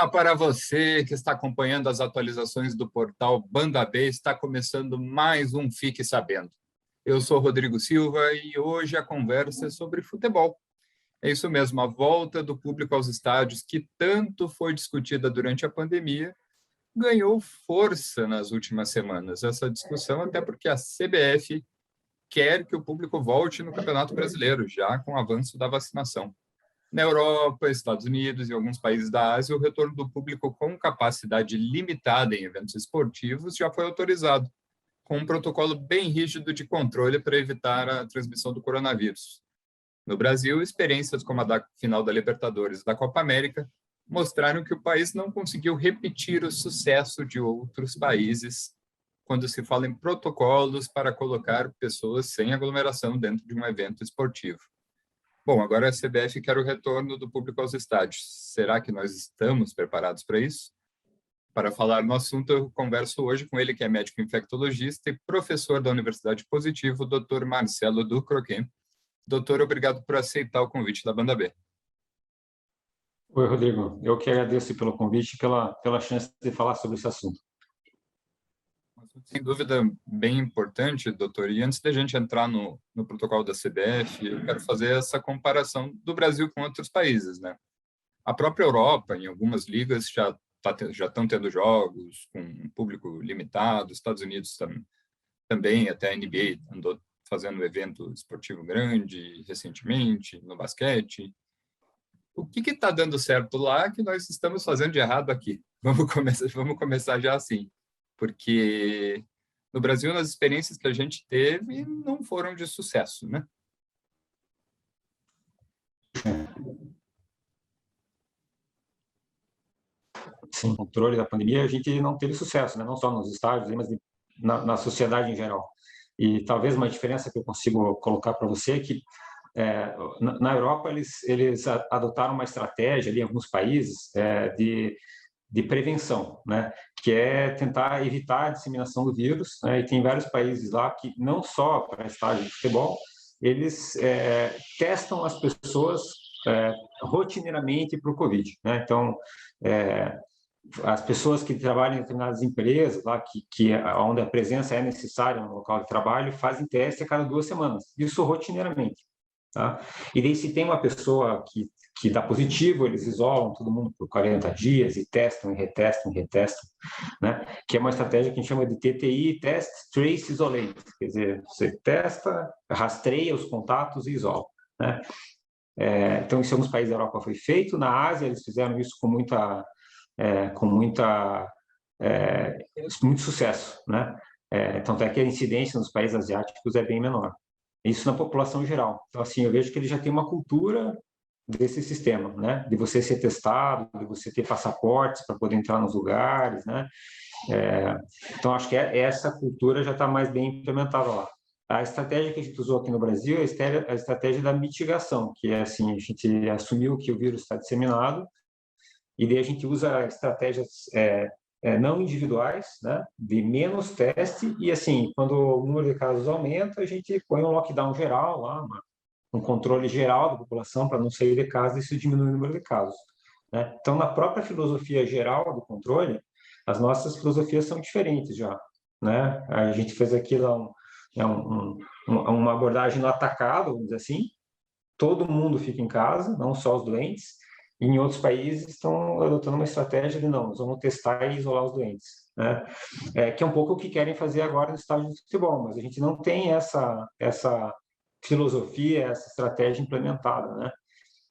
Olá para você que está acompanhando as atualizações do portal Banda B, está começando mais um Fique Sabendo. Eu sou Rodrigo Silva e hoje a conversa é sobre futebol. É isso mesmo, a volta do público aos estádios, que tanto foi discutida durante a pandemia, ganhou força nas últimas semanas. Essa discussão até porque a CBF quer que o público volte no Campeonato Brasileiro, já com o avanço da vacinação. Na Europa, Estados Unidos e alguns países da Ásia, o retorno do público com capacidade limitada em eventos esportivos já foi autorizado, com um protocolo bem rígido de controle para evitar a transmissão do coronavírus. No Brasil, experiências como a da final da Libertadores e da Copa América mostraram que o país não conseguiu repetir o sucesso de outros países quando se fala em protocolos para colocar pessoas sem aglomeração dentro de um evento esportivo. Bom, agora a CBF quer o retorno do público aos estádios. Será que nós estamos preparados para isso? Para falar no assunto, eu converso hoje com ele, que é médico infectologista e professor da Universidade Positivo, Dr. Marcelo Ducroquet. Doutor, obrigado por aceitar o convite da Banda B. Oi, Rodrigo. Eu que agradeço pelo convite e pela chance de falar sobre esse assunto. Sem dúvida, bem importante, doutor. E antes da gente entrar no protocolo da CBF, eu quero fazer essa comparação do Brasil com outros países, né? A própria Europa, em algumas ligas, já estão tendo jogos com um público limitado. Estados Unidos também, até a NBA andou fazendo um evento esportivo grande recentemente, no basquete. O que está dando certo lá que nós estamos fazendo de errado aqui? Vamos começar já assim. Porque no Brasil, nas experiências que a gente teve, não foram de sucesso, né? Sim, o controle da pandemia, a gente não teve sucesso, né? Não só nos estádios, mas na sociedade em geral. E talvez uma diferença que eu consigo colocar para você é que na Europa eles adotaram uma estratégia ali em alguns países de prevenção, né? Que é tentar evitar a disseminação do vírus, né? E tem vários países lá que, não só para estádio de futebol, eles testam as pessoas rotineiramente para o Covid, né? Então, as pessoas que trabalham em determinadas empresas, lá onde a presença é necessária no local de trabalho, fazem teste a cada 2 semanas, isso rotineiramente. Tá? E daí, se tem uma pessoa que dá positivo, eles isolam todo mundo por 40 dias e testam, e retestam, né? Que é uma estratégia que a gente chama de TTI, Test, Trace, Isolate. Quer dizer, você testa, rastreia os contatos e isola, né? Então, isso em alguns países da Europa foi feito. Na Ásia, eles fizeram isso com muito sucesso, né? Tanto é que a incidência nos países asiáticos é bem menor. Isso na população geral. Então, assim, eu vejo que ele já tem uma cultura desse sistema, né? De você ser testado, de você ter passaportes para poder entrar nos lugares, né? Então, acho que essa cultura já está mais bem implementada lá. A estratégia que a gente usou aqui no Brasil é a estratégia da mitigação, que é assim, a gente assumiu que o vírus está disseminado e daí a gente usa estratégias não individuais, né, de menos teste, e assim, quando o número de casos aumenta, a gente põe um lockdown geral lá, um controle geral da população para não sair de casa, e isso diminui o número de casos, né? Então, na própria filosofia geral do controle, as nossas filosofias são diferentes já, né? A gente fez aqui uma abordagem no atacado, vamos dizer assim, todo mundo fica em casa, não só os doentes. E em outros países estão adotando uma estratégia de não, nós vamos testar e isolar os doentes, né? Que é um pouco o que querem fazer agora no estádio de futebol, mas a gente não tem essa filosofia, essa estratégia implementada, né?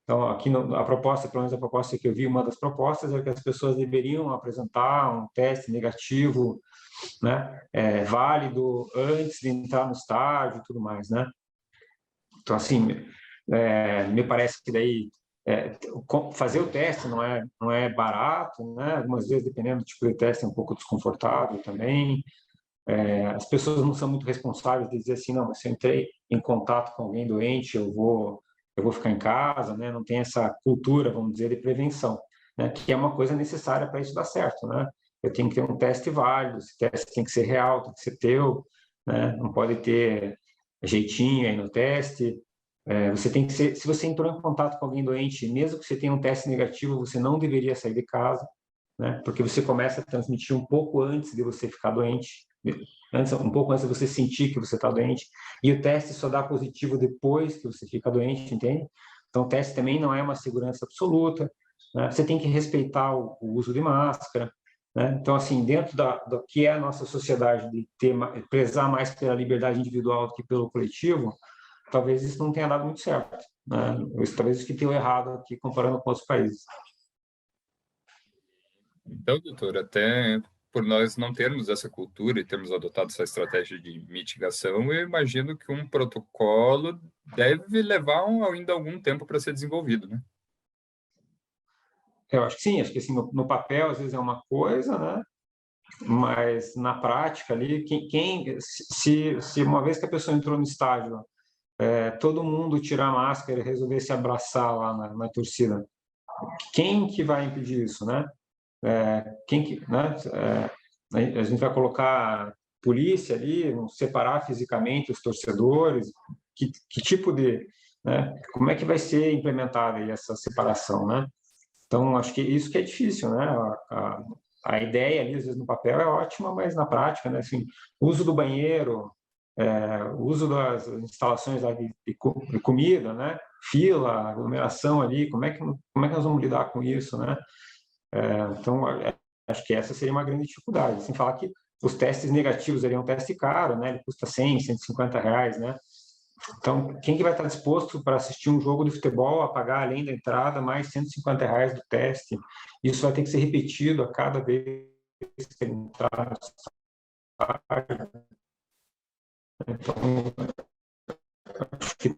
Então, aqui a proposta, pelo menos a proposta que eu vi, uma das propostas é que as pessoas deveriam apresentar um teste negativo, né, válido antes de entrar no estádio e tudo mais, né? Então, assim, me parece que daí fazer o teste não é barato, né? Algumas vezes, dependendo do tipo de teste, é um pouco desconfortável também. As pessoas não são muito responsáveis de dizer assim, não, se eu entrei em contato com alguém doente, eu vou ficar em casa, né? Não tem essa cultura, vamos dizer, de prevenção, né? Que é uma coisa necessária para isso dar certo, né? Eu tenho que ter um teste válido, esse teste tem que ser real, tem que ser teu, né? Não pode ter jeitinho aí no teste. Você tem que ser, se você entrou em contato com alguém doente, mesmo que você tenha um teste negativo, você não deveria sair de casa, né? Porque você começa a transmitir um pouco antes de você ficar doente, um pouco antes de você sentir que você está doente, e o teste só dá positivo depois que você fica doente, entende? Então, o teste também não é uma segurança absoluta, né? Você tem que respeitar o uso de máscara, né? Então, assim, dentro do que é a nossa sociedade de prezar mais pela liberdade individual do que pelo coletivo, talvez isso não tenha dado muito certo, né? Talvez isso que deu errado aqui comparando com outros países. Então, doutor, até por nós não termos essa cultura e termos adotado essa estratégia de mitigação, eu imagino que um protocolo deve levar ainda algum tempo para ser desenvolvido, né? Eu acho que sim, acho que assim, no papel às vezes é uma coisa, né? Mas na prática ali, se uma vez que a pessoa entrou no estádio, todo mundo tirar a máscara e resolver se abraçar lá na torcida, quem que vai impedir isso, né? Quem que, né? A gente vai colocar polícia ali, separar fisicamente os torcedores, que tipo de, né? Como é que vai ser implementada aí essa separação, né? Então, acho que isso que é difícil, né? A ideia ali, às vezes, no papel é ótima, mas na prática, né? Assim, uso do banheiro, uso das instalações lá de comida, né? Fila, aglomeração ali, como é que nós vamos lidar com isso, né? Então, acho que essa seria uma grande dificuldade. Sem falar que os testes negativos ali é um teste caro, né? Ele custa 100, R$ 150, né? Então, quem que vai estar disposto para assistir um jogo de futebol a pagar além da entrada mais R$ 150 do teste? Isso vai ter que ser repetido a cada vez que ele entrar no estádio. Então, acho que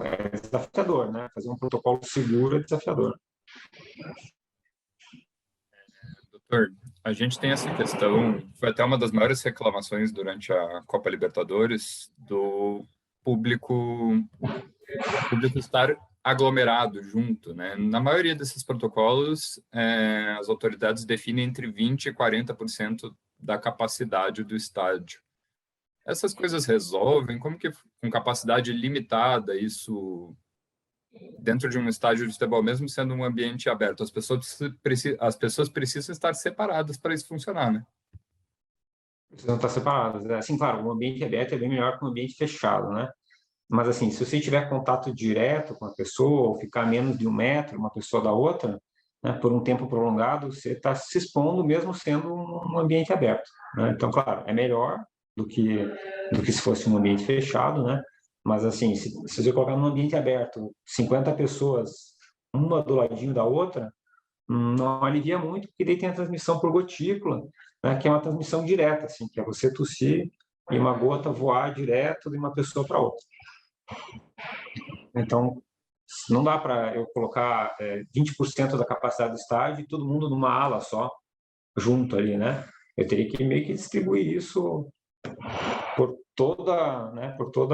é desafiador, né? Fazer um protocolo seguro é desafiador. Doutor, a gente tem essa questão, foi até uma das maiores reclamações durante a Copa Libertadores do público estar aglomerado junto, né? Na maioria desses protocolos, as autoridades definem entre 20% e 40% da capacidade do estádio. Essas coisas resolvem? Como que com capacidade limitada isso dentro de um estádio de futebol, mesmo sendo um ambiente aberto, as pessoas precisam estar separadas para isso funcionar, né? Precisam estar separadas. Assim, claro, um ambiente aberto é bem melhor que um ambiente fechado, né? Mas, assim, se você tiver contato direto com a pessoa, ou ficar a menos de 1 metro uma pessoa da outra, né, por um tempo prolongado, você está se expondo mesmo sendo um ambiente aberto, né? Então, claro, é melhor do que se fosse um ambiente fechado, né? Mas, assim, se você colocar num ambiente aberto 50 pessoas, uma do ladinho da outra, não alivia muito, porque daí tem a transmissão por gotícula, né, que é uma transmissão direta, assim, que é você tossir e uma gota voar direto de uma pessoa para outra. Então, não dá para eu colocar 20% da capacidade do estádio e todo mundo numa ala só, junto ali, né? Eu teria que meio que distribuir isso por toda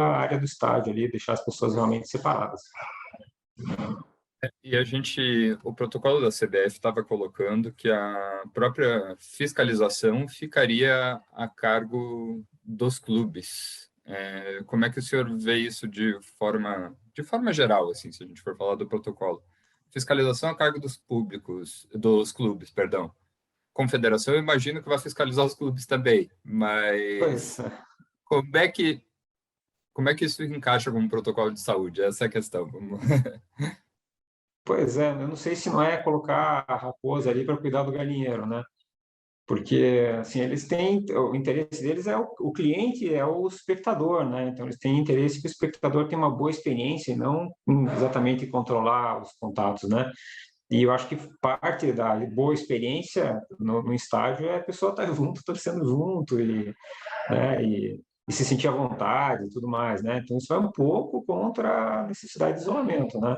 a área do estádio ali, deixar as pessoas realmente separadas. E o protocolo da CBF estava colocando que a própria fiscalização ficaria a cargo dos clubes. Como é que o senhor vê isso de forma geral, assim, se a gente for falar do protocolo? Fiscalização a cargo dos clubes, perdão. Confederação, eu imagino que vai fiscalizar os clubes também, Pois mas é. como é que, como é que isso encaixa com um protocolo de saúde? Essa é a questão. Pois é, eu não sei se não é colocar a raposa ali para cuidar do galinheiro, né? Porque assim eles têm o interesse deles é o cliente é o espectador, né? Então eles têm interesse que o espectador tenha uma boa experiência e não exatamente controlar os contatos, né? E eu acho que parte da boa experiência no estádio é a pessoa estar junto, torcendo junto né, e se sentir à vontade e tudo mais, né? Então isso vai um pouco contra a necessidade de isolamento, né?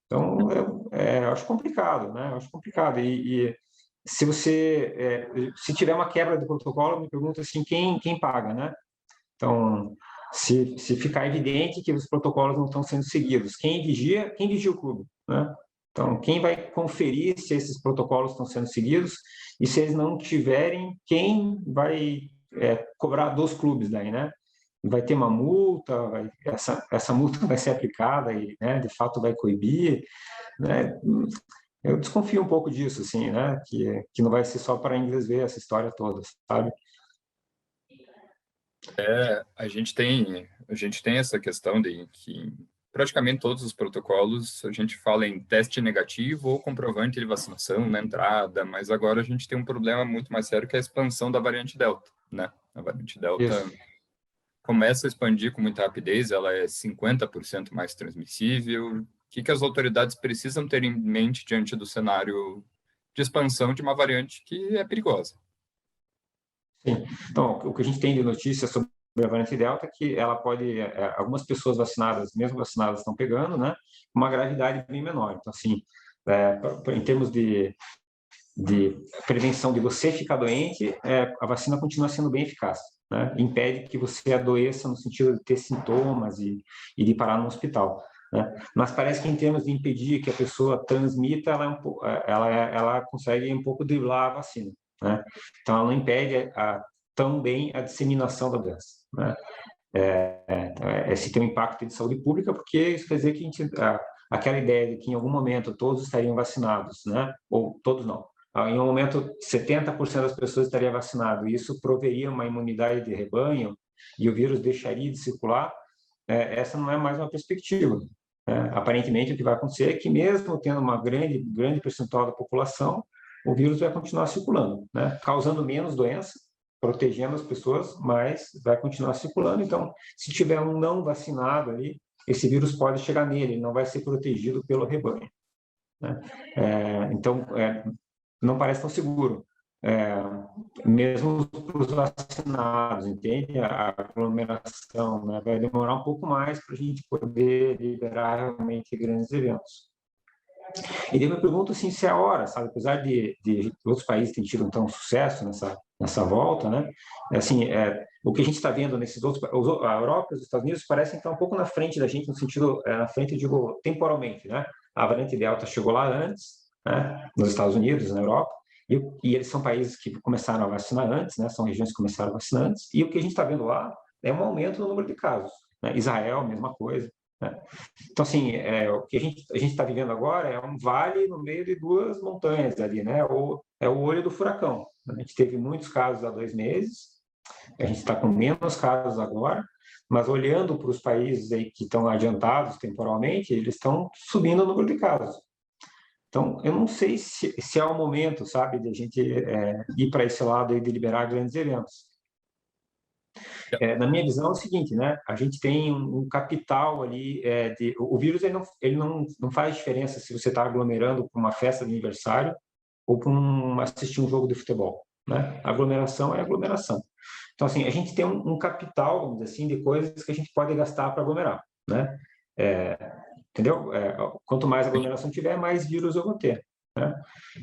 Então eu acho complicado, né? Eu acho complicado e se tiver uma quebra do protocolo, me pergunta assim, quem paga, né? Então, se ficar evidente que os protocolos não estão sendo seguidos, quem vigia o clube, né? Então, quem vai conferir se esses protocolos estão sendo seguidos e se eles não tiverem, quem vai cobrar dos clubes daí, né? Vai ter uma multa, essa multa vai ser aplicada e, né, de fato, vai coibir, né? Eu desconfio um pouco disso, assim, né? Que não vai ser só para inglês ver essa história toda, sabe? A gente tem essa questão de que praticamente todos os protocolos a gente fala em teste negativo ou comprovante de vacinação na entrada, mas agora a gente tem um problema muito mais sério que é a expansão da variante Delta, né? A variante Isso. Delta começa a expandir com muita rapidez, ela é 50% mais transmissível. O que as autoridades precisam ter em mente diante do cenário de expansão de uma variante que é perigosa? Sim. Então, o que a gente tem de notícias sobre a variante Delta é que ela pode, algumas pessoas vacinadas, mesmo vacinadas, estão pegando, né? Uma gravidade bem menor. Então, assim, em termos de prevenção de você ficar doente, a vacina continua sendo bem eficaz, né? Impede que você adoeça no sentido de ter sintomas e de parar no hospital, né? Mas parece que em termos de impedir que a pessoa transmita, ela consegue um pouco driblar a vacina, né? Então, ela não impede tão bem a disseminação da doença, né? Esse tem um impacto de saúde pública, porque isso quer dizer que aquela ideia de que em algum momento todos estariam vacinados, né? Ou todos não. Em um momento, 70% das pessoas estariam vacinadas, e isso proveria uma imunidade de rebanho, e o vírus deixaria de circular, essa não é mais uma perspectiva, né? Aparentemente, o que vai acontecer é que, mesmo tendo uma grande percentual da população, o vírus vai continuar circulando, né? Causando menos doença, protegendo as pessoas, mas vai continuar circulando. Então, se tiver um não vacinado ali, esse vírus pode chegar nele, não vai ser protegido pelo rebanho, né? Então, não parece tão seguro, é, mesmo para os vacinados, entende? A aglomeração, né? Vai demorar um pouco mais para a gente poder liberar realmente grandes eventos. E daí eu me pergunto assim, se é a hora, sabe? Apesar de outros países terem tido então sucesso nessa volta, né? Assim, o que a gente está vendo nesses outros, a Europa e os Estados Unidos parecem estar um pouco na frente da gente, no sentido, na frente, digo, temporalmente, né? A variante Delta chegou lá antes, né? Nos Estados Unidos, na Europa, e eles são países que começaram a vacinar antes, né? São regiões que começaram a vacinar antes, e o que a gente está vendo lá é um aumento no número de casos, né? Israel, mesma coisa, né? Então, assim, o que a gente está vivendo agora é um vale no meio de duas montanhas ali, né? É o olho do furacão. A gente teve muitos casos há 2 meses, a gente está com menos casos agora, mas olhando para os países aí que estão adiantados temporalmente, eles estão subindo o número de casos. Então, eu não sei se é o momento, sabe, de a gente ir para esse lado aí de liberar grandes eventos. Na minha visão, é o seguinte, né? A gente tem um capital ali, o vírus ele não faz diferença se você está aglomerando para uma festa de aniversário ou para assistir um jogo de futebol, né? Aglomeração é aglomeração. Então, assim, a gente tem um capital, vamos dizer assim, de coisas que a gente pode gastar para aglomerar, né? É, entendeu? Quanto mais aglomeração tiver, mais vírus eu vou ter, né?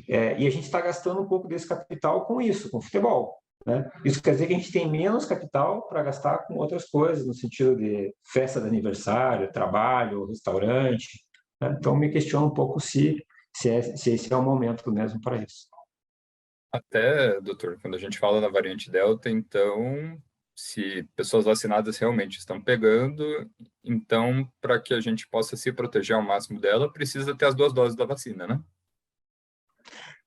E a gente está gastando um pouco desse capital com isso, com futebol, né? Isso quer dizer que a gente tem menos capital para gastar com outras coisas, no sentido de festa de aniversário, trabalho, restaurante, né? Então, me questiono um pouco se esse é o momento mesmo para isso. Até, doutor, quando a gente fala na variante Delta, então, se pessoas vacinadas realmente estão pegando, então, para que a gente possa se proteger ao máximo dela, precisa ter as 2 doses da vacina, né?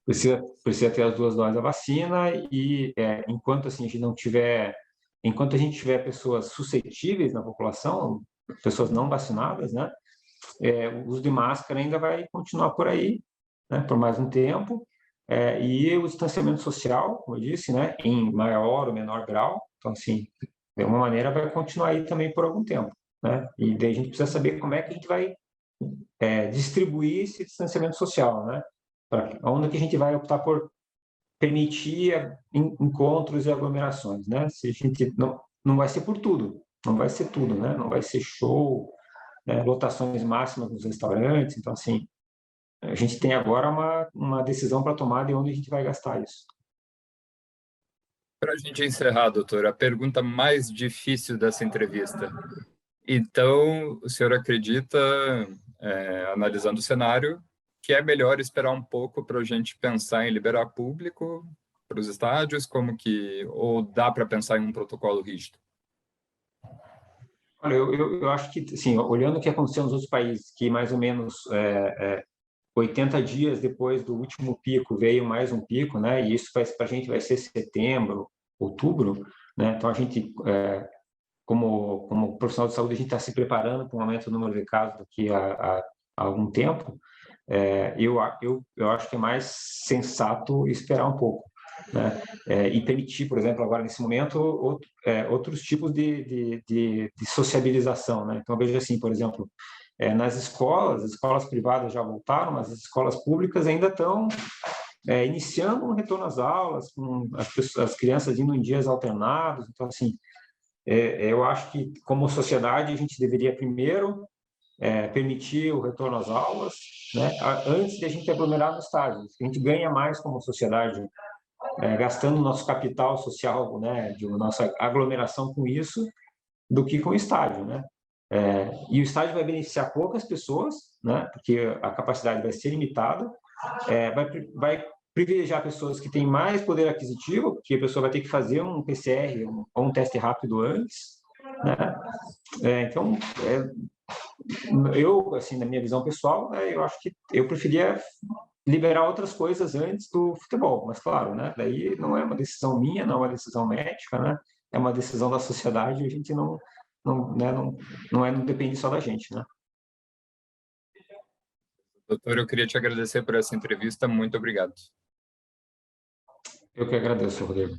Precisa ter as 2 doses da vacina e enquanto assim a gente não tiver, enquanto a gente tiver pessoas suscetíveis na população, pessoas não vacinadas, né? O uso de máscara ainda vai continuar por aí, né? Por mais um tempo. E o distanciamento social, como eu disse, né? Em maior ou menor grau. Então, assim, de uma maneira vai continuar aí também por algum tempo, né? E daí a gente precisa saber como é que a gente vai distribuir esse distanciamento social, né? Onde que a gente vai optar por permitir encontros e aglomerações, né? Se a gente não vai ser por tudo, não vai ser tudo, né? Não vai ser show, né? Lotações máximas nos restaurantes. Então, assim, a gente tem agora uma decisão para tomar de onde a gente vai gastar isso. Para a gente encerrar, doutor, a pergunta mais difícil dessa entrevista. Então, o senhor acredita, analisando o cenário, que é melhor esperar um pouco para a gente pensar em liberar público para os estádios, ou dá para pensar em um protocolo rígido? Olha, eu acho que, assim, olhando o que aconteceu nos outros países, que mais ou menos 80 dias depois do último pico veio mais um pico, né? E isso para a gente vai ser setembro, outubro, né? Então a gente, como profissional de saúde, a gente está se preparando para um aumento do número de casos daqui a algum tempo. Eu acho que é mais sensato esperar um pouco, né? E permitir, por exemplo, agora nesse momento, outros tipos de sociabilização, né? Então, veja assim, por exemplo, nas escolas, as escolas privadas já voltaram, mas as escolas públicas ainda estão iniciando um retorno às aulas, com as crianças indo em dias alternados. Então, assim, eu acho que, como sociedade, a gente deveria primeiro permitir o retorno às aulas, né, antes de a gente aglomerar no estádio. A gente ganha mais como sociedade gastando nosso capital social, né, de nossa aglomeração com isso, do que com o estádio, né? E o estádio vai beneficiar poucas pessoas, né, porque a capacidade vai ser limitada, vai privilegiar pessoas que têm mais poder aquisitivo, porque a pessoa vai ter que fazer um PCR ou um teste rápido antes, né? Então, eu, assim, na minha visão pessoal, eu acho que eu preferia liberar outras coisas antes do futebol, mas claro, né? Daí não é uma decisão minha, não é uma decisão médica, né? É uma decisão da sociedade e a gente não depende só da gente, né? Doutor, eu queria te agradecer por essa entrevista. Muito obrigado. Eu que agradeço, Rodrigo.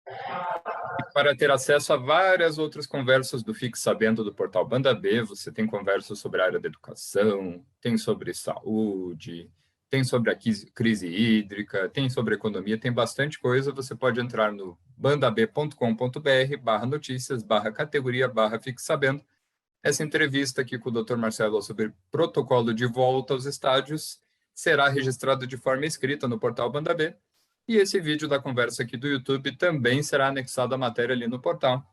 E para ter acesso a várias outras conversas do Fique Sabendo do portal Banda B, você tem conversas sobre a área da educação, tem sobre saúde, tem sobre a crise hídrica, tem sobre economia, tem bastante coisa. Você pode entrar no bandab.com.br/notícias/categoria/Fique Sabendo. Essa entrevista aqui com o Dr. Marcelo sobre protocolo de volta aos estádios será registrada de forma escrita no portal Banda B. E esse vídeo da conversa aqui do YouTube também será anexado à matéria ali no portal.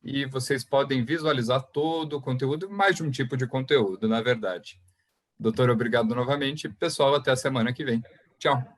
E vocês podem visualizar todo o conteúdo, mais de um tipo de conteúdo, na verdade. Doutor, obrigado novamente. Pessoal, até a semana que vem. Tchau.